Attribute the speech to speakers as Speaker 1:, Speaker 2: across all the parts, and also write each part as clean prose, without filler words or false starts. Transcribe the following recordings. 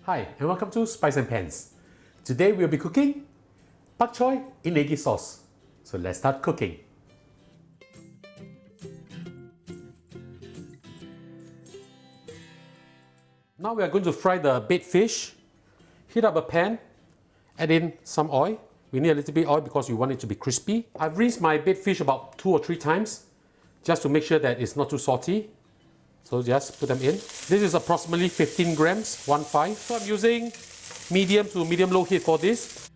Speaker 1: Hi and welcome to Spice and Pans. Today we'll be cooking Bok Choy in Eggy sauce. So let's start cooking. Now we are going to fry the baked fish. Heat up a pan, add in some oil. We need a little bit of oil because we want it to be crispy. I've rinsed my baked fish about 2 or 3 times just to make sure that it's not too salty. So just put them in. This is approximately 15 grams, 1/5. So I'm using medium to medium-low heat for this.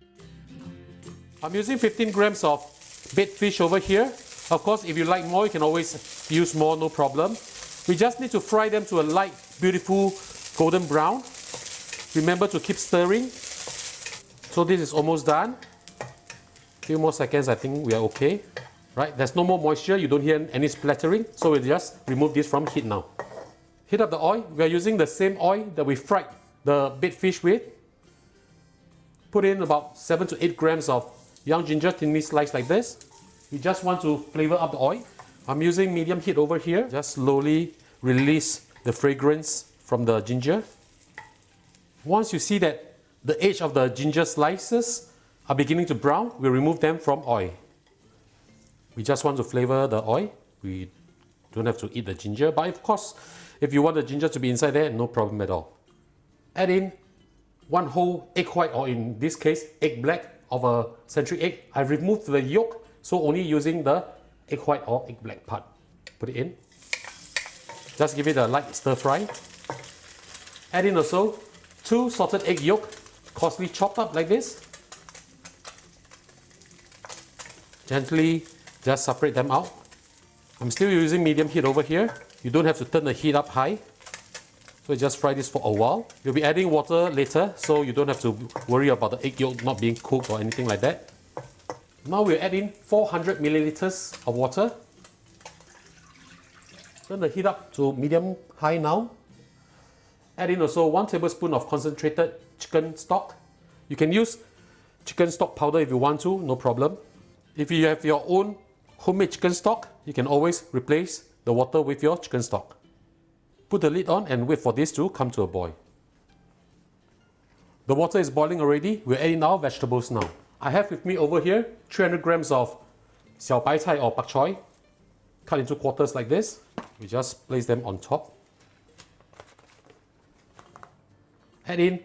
Speaker 1: I'm using 15 grams of baked fish over here. Of course, if you like more, you can always use more, no problem. We just need to fry them to a light, beautiful golden brown. Remember to keep stirring. So this is almost done. Few more seconds, I think we are okay. Right, there's no more moisture, you don't hear any splattering, so we'll just remove this from heat now. Heat up the oil. We are using the same oil that we fried the baked fish with. Put in about 7 to 8 grams of young ginger, thinly sliced like this. We just want to flavor up the oil. I'm using medium heat over here. Just slowly release the fragrance from the ginger. Once you see that the edge of the ginger slices are beginning to brown, we'll remove them from oil. We just want to flavor the oil. We don't have to eat the ginger, but of course, if you want the ginger to be inside there, no problem at all. Add in 1 whole egg white, or in this case, egg black of a century egg. I removed the yolk, so only using the egg white or egg black part. Put it in. Just give it a light stir fry. Add in also 2 salted egg yolk, coarsely chopped up like this. Gently just separate them out. I'm still using medium heat over here. You don't have to turn the heat up high. So just fry this for a while. You'll be adding water later, so you don't have to worry about the egg yolk not being cooked or anything like that. Now we'll add in 400 milliliters of water. Turn the heat up to medium-high now. Add in also 1 tablespoon of concentrated chicken stock. You can use chicken stock powder if you want to, no problem. If you have your own homemade chicken stock, you can always replace the water with your chicken stock. Put the lid on and wait for this to come to a boil. The water is boiling already. We're adding our vegetables now. I have with me over here 300 grams of xiao bai cai or bok choy, cut into quarters like this. We just place them on top. Add in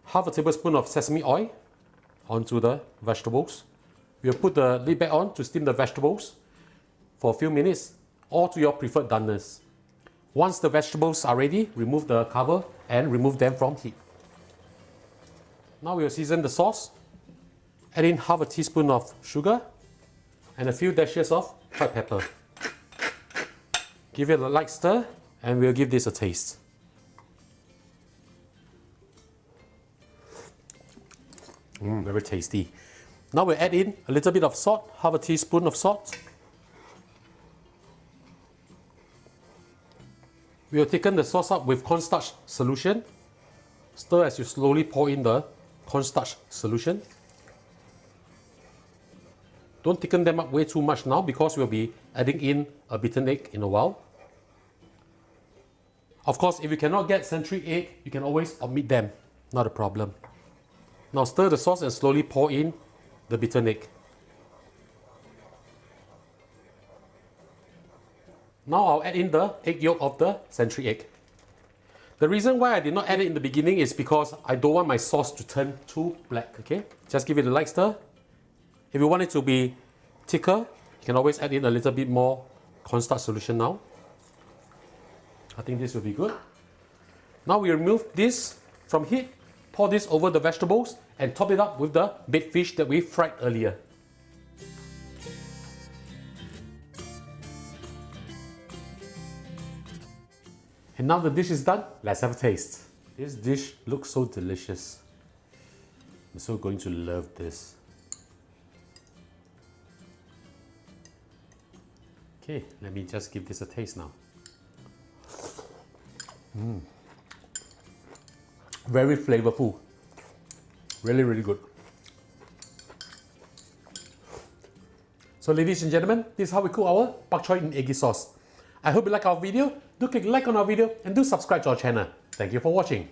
Speaker 1: half a tablespoon of sesame oil onto the vegetables. We'll put the lid back on to steam the vegetables for a few minutes, or to your preferred doneness. Once the vegetables are ready, remove the cover and remove them from heat. Now we'll season the sauce. Add in half a teaspoon of sugar and a few dashes of white pepper. Give it a light stir and we'll give this a taste. Very tasty. Now we'll add in a little bit of salt, half a teaspoon of salt. We'll thicken the sauce up with cornstarch solution. Stir as you slowly pour in the cornstarch solution. Don't thicken them up way too much now because we'll be adding in a beaten egg in a while. Of course, if you cannot get century egg, you can always omit them, not a problem. Now stir the sauce and slowly pour in the beaten egg. Now I'll add in the egg yolk of the century egg. The reason why I did not add it in the beginning is because I don't want my sauce to turn too black, okay? Just give it a light stir. If you want it to be thicker, you can always add in a little bit more cornstarch solution now. I think this will be good. Now we remove this from heat, pour this over the vegetables and top it up with the baked fish that we fried earlier. And now the dish is done, let's have a taste. This dish looks so delicious. I'm so going to love this. Okay, let me just give this a taste now. Very flavorful. Really, really good. So ladies and gentlemen, this is how we cook our bok choy in eggy sauce. I hope you like our video. Do click like on our video and do subscribe to our channel. Thank you for watching.